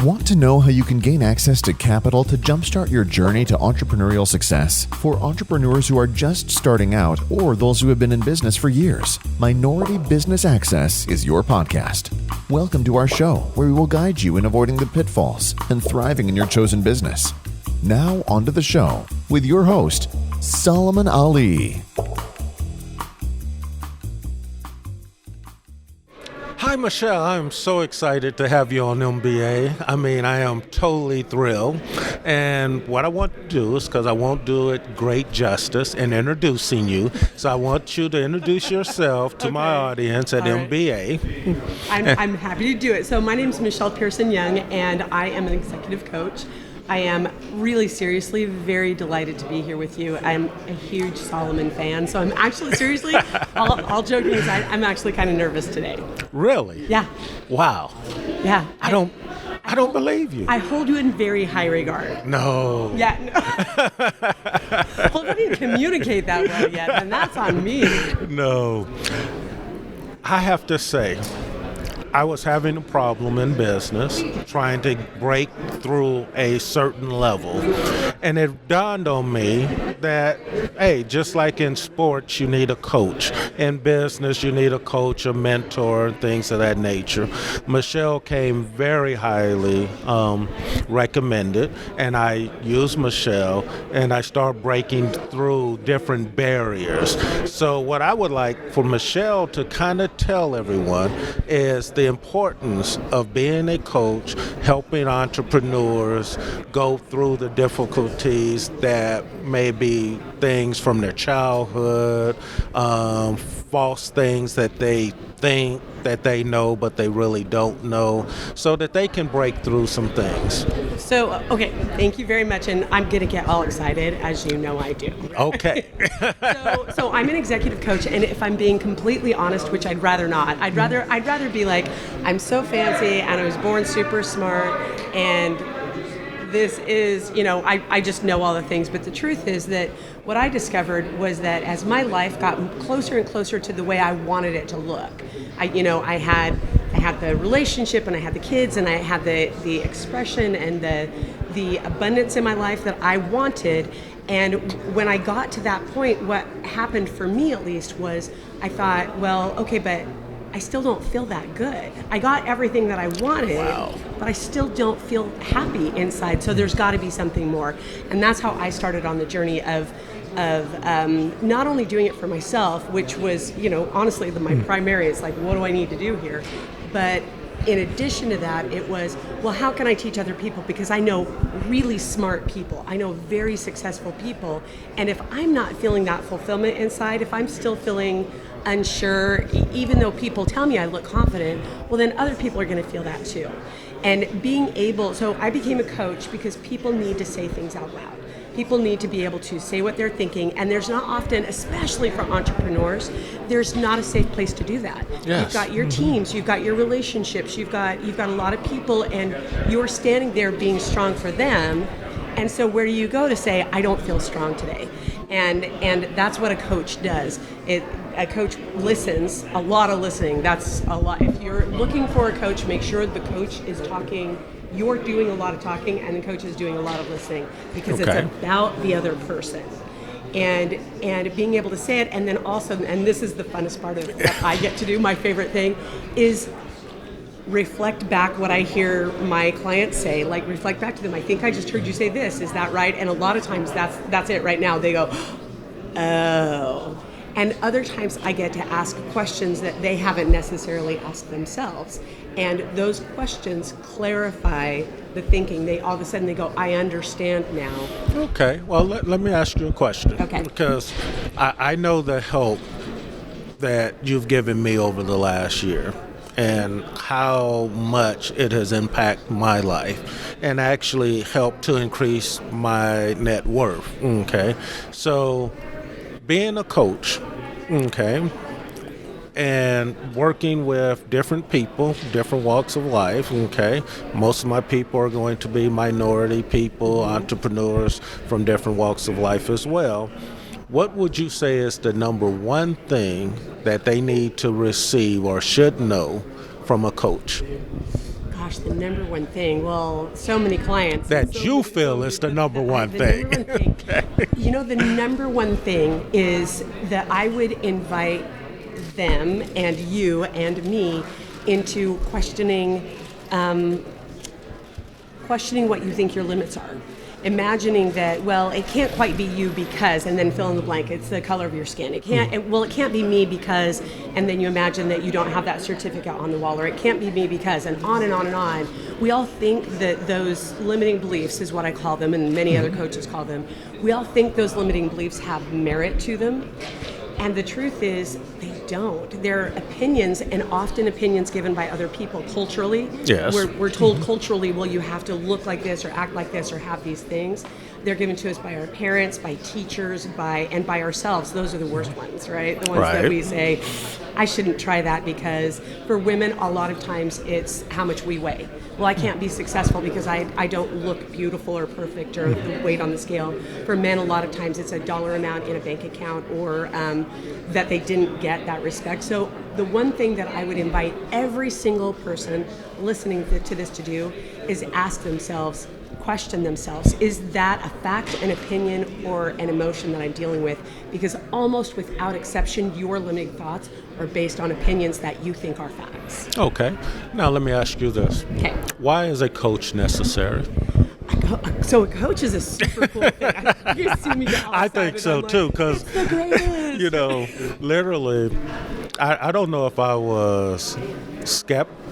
Want to know how you can gain access to capital to jumpstart your journey to entrepreneurial success? For entrepreneurs who are just starting out or those who have been in business for years, Minority Business Access is your podcast. Welcome to our show, where we will guide you in avoiding the pitfalls and thriving in your chosen business. Now, on to the show with your host, Solomon Ali. Hi, Michelle. I'm so excited to have you on MBA. I am totally thrilled. And what I want to do is, because I won't do it great justice in introducing you, so I want you to introduce yourself to my audience at MBA. I'm happy to do it. So my name is Michelle Pearson Young, and I am an executive coach. I am really seriously very delighted to be here with you. I'm a huge Solomon fan, so I'm actually seriously, all joking aside, I'm actually kind of nervous today. Really? Yeah. Wow. Yeah. I don't believe you. I hold you in very high regard. No. Yeah. No. Well, if I didn't communicate that well yet, then that's on me. No. I have to say, I was having a problem in business, trying to break through a certain level. And it dawned on me that, hey, just like in sports, you need a coach. In business, you need a coach, a mentor, things of that nature. Michelle came very highly recommended, and I used Michelle, and I started breaking through different barriers. So what I would like for Michelle to kind of tell everyone is the importance of being a coach, helping entrepreneurs go through the difficulties that may be things from their childhood, false things that they think that they know but they really don't know, so that they can break through some things. So, okay, thank you very much, and I'm going to get all excited, as you know I do. Okay. So I'm an executive coach, and if I'm being completely honest, which I'd rather not, I'd rather be like, I'm so fancy, and I was born super smart, and this is, I just know all the things. But the truth is that what I discovered was that as my life got closer and closer to the way I wanted it to look, I had the relationship, and I had the kids, and I had the expression and the abundance in my life that I wanted. And when I got to that point, what happened for me at least was I thought, well, okay, but I still don't feel that good. I got everything that I wanted, but I still don't feel happy inside. So there's got to be something more. And that's how I started on the journey of not only doing it for myself, which was, honestly, my primary, it's like, what do I need to do here? But in addition to that, it was, well, how can I teach other people? Because I know really smart people. I know very successful people. And if I'm not feeling that fulfillment inside, if I'm still feeling unsure, even though people tell me I look confident, well, then other people are going to feel that too. And being able, so I became a coach because people need to say things out loud. People need to be able to say what they're thinking, and there's not often, especially for entrepreneurs, there's not a safe place to do that. Yes. You've got your teams, you've got your relationships, you've got a lot of people, and you're standing there being strong for them. And so where do you go to say, I don't feel strong today? And that's what a coach does. A coach listens, a lot of listening. That's a lot. If you're looking for a coach, make sure the coach is talking. You're doing a lot of talking, and the coach is doing a lot of listening, because it's about the other person. And being able to say it, and then also, and this is the funnest part of what I get to do, my favorite thing, is reflect back what I hear my clients say. Like, reflect back to them. I think I just heard you say this. Is that right? And a lot of times that's it right now. They go, oh. And other times I get to ask questions that they haven't necessarily asked themselves. And those questions clarify the thinking. They all of a sudden they go, I understand now. Okay. Well, let me ask you a question. Okay. Because I know the help that you've given me over the last year, and how much it has impacted my life and actually helped to increase my net worth. Okay. So being a coach, okay, and working with different people, different walks of life, okay. Most of my people are going to be minority people, entrepreneurs from different walks of life as well. What would you say is the number one thing that they need to receive or should know from a coach? gosh, the number one thing. Well, so many clients. That you feel is the number one thing. Number one thing. You know, the number one thing is that I would invite them and you and me into questioning what you think your limits are. Imagining that, well, it can't quite be you because, and then fill in the blank, it's the color of your skin. It can't, it can't be me because, and then you imagine that you don't have that certificate on the wall, or it can't be me because, and on and on and on. We all think that those limiting beliefs is what I call them, and many other coaches call them. We all think those limiting beliefs have merit to them. And the truth is, they don't. They're opinions, and often opinions given by other people culturally. Yes. We're told culturally, well, you have to look like this or act like this or have these things. They're given to us by our parents, by teachers, and by ourselves. Those are the worst ones, right? The ones that we say, I shouldn't try that, because for women, a lot of times it's how much we weigh. Well, I can't be successful because I don't look beautiful or perfect or the weight on the scale. For men, a lot of times it's a dollar amount in a bank account, or that they didn't get that respect. So the one thing that I would invite every single person listening to this to do is ask themselves, question themselves, is that a fact, an opinion, or an emotion that I'm dealing with? Because almost without exception, your limiting thoughts are based on opinions that you think are facts. Okay. Now let me ask you this. Okay. Why is a coach necessary? So a coach is a super cool thing. You see me get all I think excited. so I'm too, like, because it's the greatest. you know, literally, I don't know if I was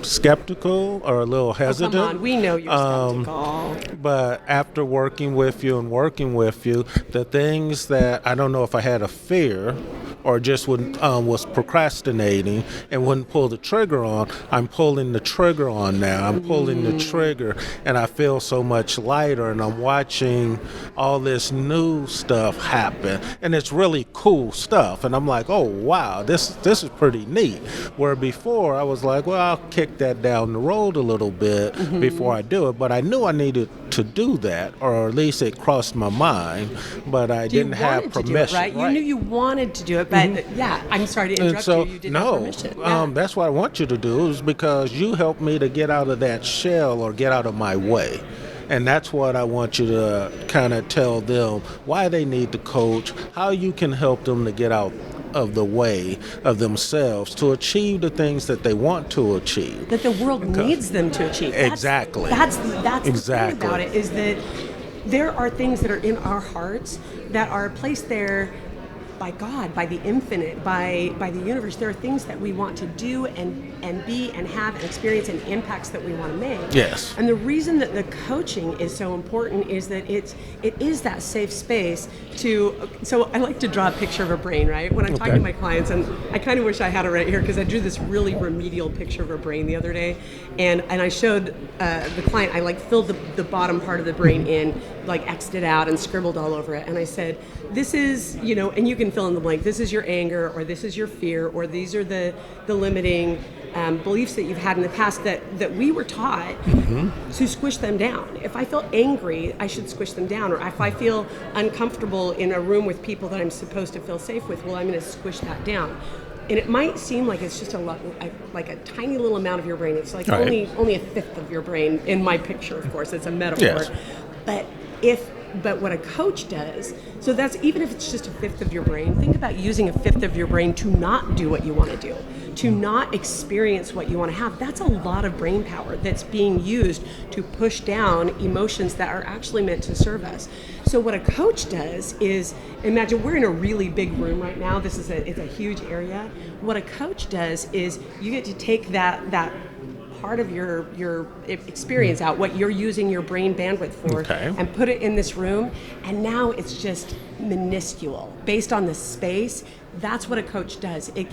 skeptical or a little hesitant. Oh, come on, we know you're skeptical. But after working with you, the things that I don't know if I had a fear or just was procrastinating and wouldn't pull the trigger on, I'm pulling the trigger on now. I'm pulling the trigger, and I feel so much lighter, and I'm watching all this new stuff happen, and it's really cool stuff, and I'm like, oh wow, this is pretty neat. Where before I was like, well, I'll kick that down the road a little bit before I do it, but I knew I needed to do that, or at least it crossed my mind, but I didn't have permission. Right? You knew you wanted to do it, but yeah, I'm sorry to interrupt you. You didn't have permission. That's what I want you to do, is because you helped me to get out of that shell or get out of my way. And that's what I want you to kind of tell them, why they need to coach, how you can help them to get out of the way of themselves to achieve the things that they want to achieve. That the world needs them to achieve. Exactly. That's the thing about it, is that there are things that are in our hearts that are placed there by God, by the infinite, by the universe. There are things that we want to do and be and have and experience, and impacts that we want to make. Yes. And the reason that the coaching is so important is that it is that safe space to, so I like to draw a picture of a brain, right? When I'm talking to my clients, and I kind of wish I had it right here, because I drew this really remedial picture of a brain the other day, and I showed the client, I filled the bottom part of the brain in, X'd it out and scribbled all over it, and I said, this is, and you can fill in the blank, this is your anger, or this is your fear, or these are the limiting beliefs that you've had in the past that we were taught to squish them down. If I feel angry, I should squish them down. Or if I feel uncomfortable in a room with people that I'm supposed to feel safe with, well, I'm going to squish that down. And it might seem like it's just like a tiny little amount of your brain. It's only a fifth of your brain in my picture, of course. It's a metaphor. Yes. But what a coach does, so that's, even if it's just a fifth of your brain, think about using a fifth of your brain to not do what you want to do, to not experience what you want to have. That's a lot of brain power that's being used to push down emotions that are actually meant to serve us. So what a coach does is, imagine we're in a really big room right now. It's a huge area. What a coach does is you get to take that part of your experience out, what you're using your brain bandwidth for, and put it in this room, and now it's just minuscule based on the space. That's what a coach does. It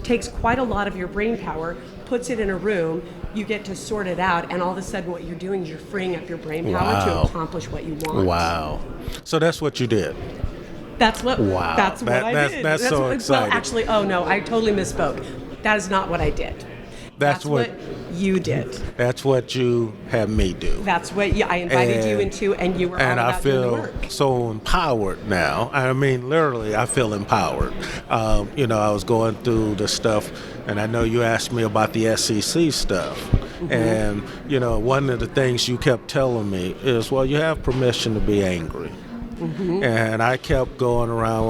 takes quite a lot of your brain power, puts it in a room, you get to sort it out, and all of a sudden what you're doing is you're freeing up your brain power to accomplish what you want. Wow. So that's what you did. That's what I did. That's so exciting. Well, actually, I totally misspoke. That is not what I did. That's what you did. That's what you had me do. That's what I invited you into, and you were all about doing the work. And I feel so empowered now. I mean, literally, I feel empowered. I was going through the stuff And I know you asked me about the SEC stuff. Mm-hmm. And, one of the things you kept telling me is, well, you have permission to be angry. Mm-hmm. And I kept going around,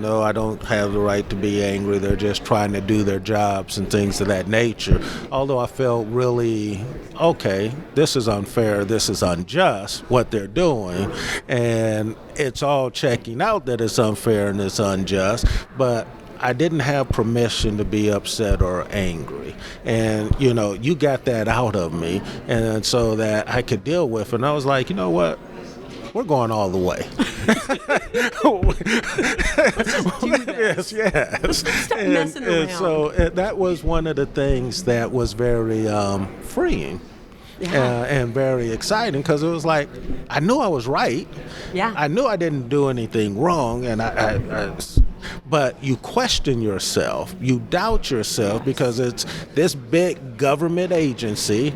no, I don't have the right to be angry. They're just trying to do their jobs and things of that nature. Although I felt really, okay, this is unfair, this is unjust, what they're doing. And it's all checking out that it's unfair and it's unjust. But I didn't have permission to be upset or angry. And, you got that out of me. And so that I could deal with it. And I was like, you know what? We're going all the way. Let's just do this. Yes. Let's stop messing around. And so that was one of the things that was very freeing. Yeah. And very exciting, because it was like, I knew I was right. Yeah. I knew I didn't do anything wrong, and but you question yourself, you doubt yourself, because it's this big government agency,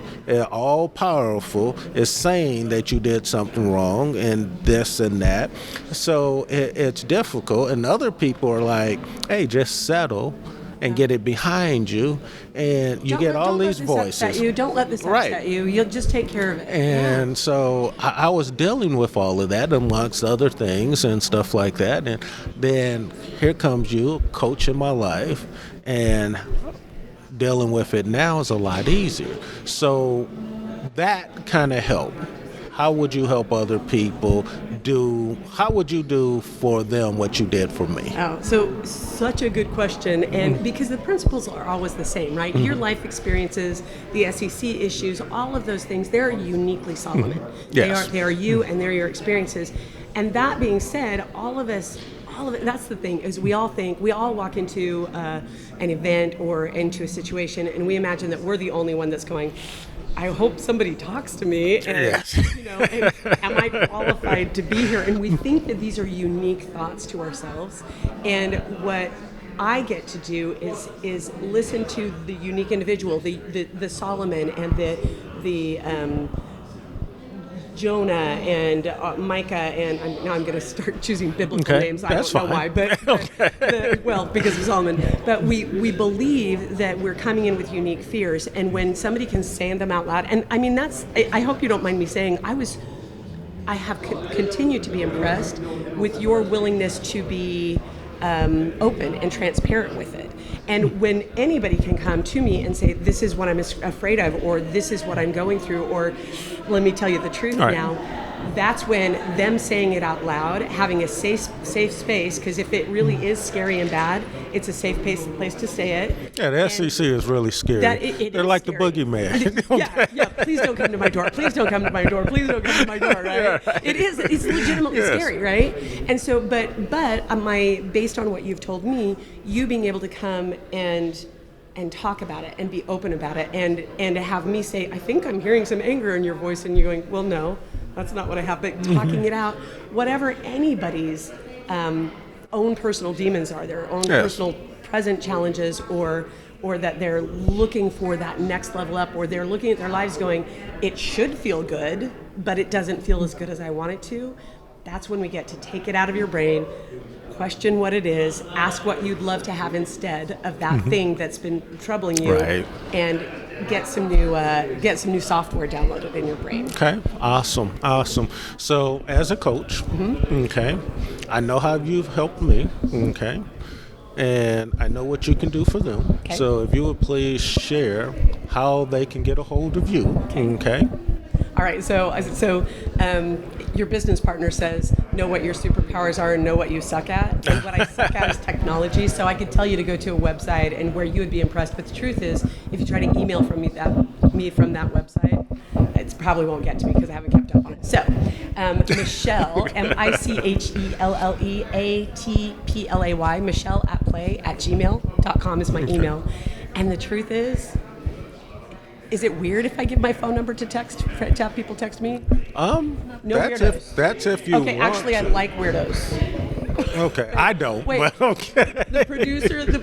all powerful, is saying that you did something wrong and this and that. So it's difficult, and other people are like, hey, just settle and get it behind you, and you get all these voices. Don't let this upset you. You'll just take care of it. And so I was dealing with all of that amongst other things and stuff like that. And then here comes you, coach in my life, and dealing with it now is a lot easier. So that kind of helped. How would you help other people how would you do for them what you did for me? Oh, so such a good question. And because the principles are always the same, right? Mm-hmm. Your life experiences, the SEC issues, all of those things, they're uniquely Solomon. Mm-hmm. Yes. They are you, and they're your experiences. And that being said, all of it, that's the thing, is we all walk into an event or into a situation, and we imagine that we're the only one that's going, I hope somebody talks to me, and, yes. And am I qualified to be here? And we think that these are unique thoughts to ourselves. And what I get to do is listen to the unique individual, the Solomon and the Jonah and Micah, and now I'm going to start choosing biblical names. I don't know why, but because of Solomon. But we believe that we're coming in with unique fears, and when somebody can say them out loud, and I mean I hope you don't mind me saying, I have continued to be impressed with your willingness to be open and transparent with it. And when anybody can come to me and say, this is what I'm afraid of, or this is what I'm going through, or let me tell you the truth now, that's when them saying it out loud, having a safe space, because if it really is scary and bad, it's a safe place to say it. Yeah, the SEC is really scary. They're like scary. The boogeyman. Yeah, please don't come to my door. Please don't come to my door. Please don't come to my door, right? Yeah. It's legitimately scary, right? And so, but based on what you've told me, you being able to come and talk about it and be open about it, and to have me say, I think I'm hearing some anger in your voice, and you're going, well, no, that's not what I have, but talking it out, whatever anybody's own personal demons are, their own personal present challenges, or that they're looking for that next level up, or they're looking at their lives going, it should feel good, but it doesn't feel as good as I want it to. That's when we get to take it out of your brain, question what it is, ask what you'd love to have instead of that thing that's been troubling you, and get some new software downloaded in your brain. Okay, awesome. So as a coach, I know how you've helped me, and I know what you can do for them. Okay. So if you would please share how they can get a hold of you. Okay. All right, so your business partner says, know what your superpowers are and know what you suck at. And what I suck at is technology, so I could tell you to go to a website and where you would be impressed. But the truth is, if you try to email from me from that website, it probably won't get to me because I haven't kept up on it. So, Michelle, MichelleAtplay, Michelle@play@gmail.com is my email. And the truth is it weird if I give my phone number to have people text me? No weirdos. That's if you want. Okay, actually, I like weirdos. Okay, I don't. Wait, but okay. The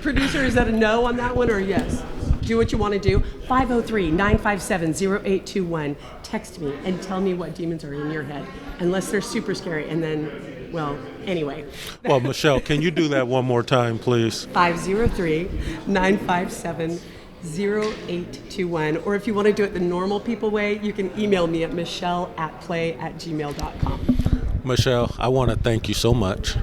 producer, is that a no on that one or a yes? Do what you want to do. 503-957-0821. Text me and tell me what demons are in your head, unless they're super scary, and then well, anyway. Well, Michelle, can you do that one more time, please? 503-957-0821. Or if you want to do it the normal people way, you can email me at michelle@play@gmail.com. Michelle, I want to thank you so much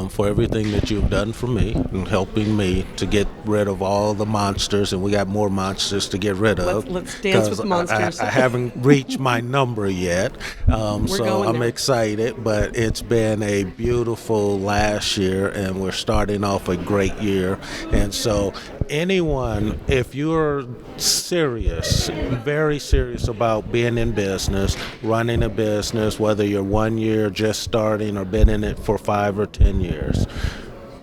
for everything that you've done for me and helping me to get rid of all the monsters, and we got more monsters to get rid of. Let's dance with the monsters. I haven't reached my number yet, so I'm excited, but it's been a beautiful last year, and we're starting off a great year. And so anyone, if you're serious, very serious about being in business, running a business, whether you're 1 year just starting or been in it for 5 or 10 years,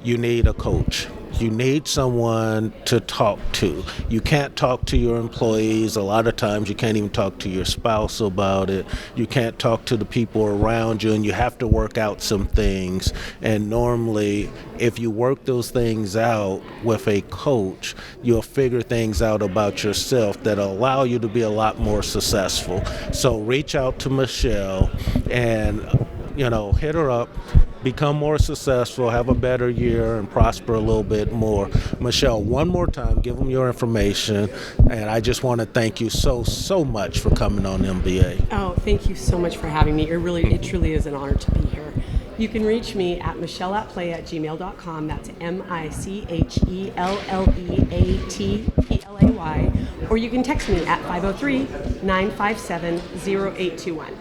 you need a coach. You need someone to talk to. You can't talk to your employees. A lot of times you can't even talk to your spouse about it. You can't talk to the people around you, and you have to work out some things. And normally, if you work those things out with a coach, you'll figure things out about yourself that'll allow you to be a lot more successful. So reach out to Michelle and hit her up, become more successful, have a better year, and prosper a little bit more. Michelle, one more time, give them your information, and I just want to thank you so much for coming on MBA. Oh, thank you so much for having me. It truly is an honor to be here. You can reach me at michelle@play@gmail.com. That's MICHELLEATPLAY. Or you can text me at 503-957-0821.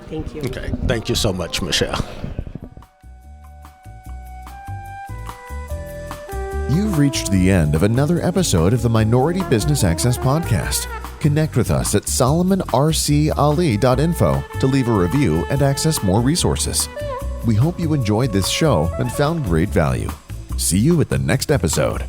Thank you. Okay. Thank you so much, Michelle. You've reached the end of another episode of the Minority Business Access Podcast. Connect with us at solomonrcali.info to leave a review and access more resources. We hope you enjoyed this show and found great value. See you at the next episode.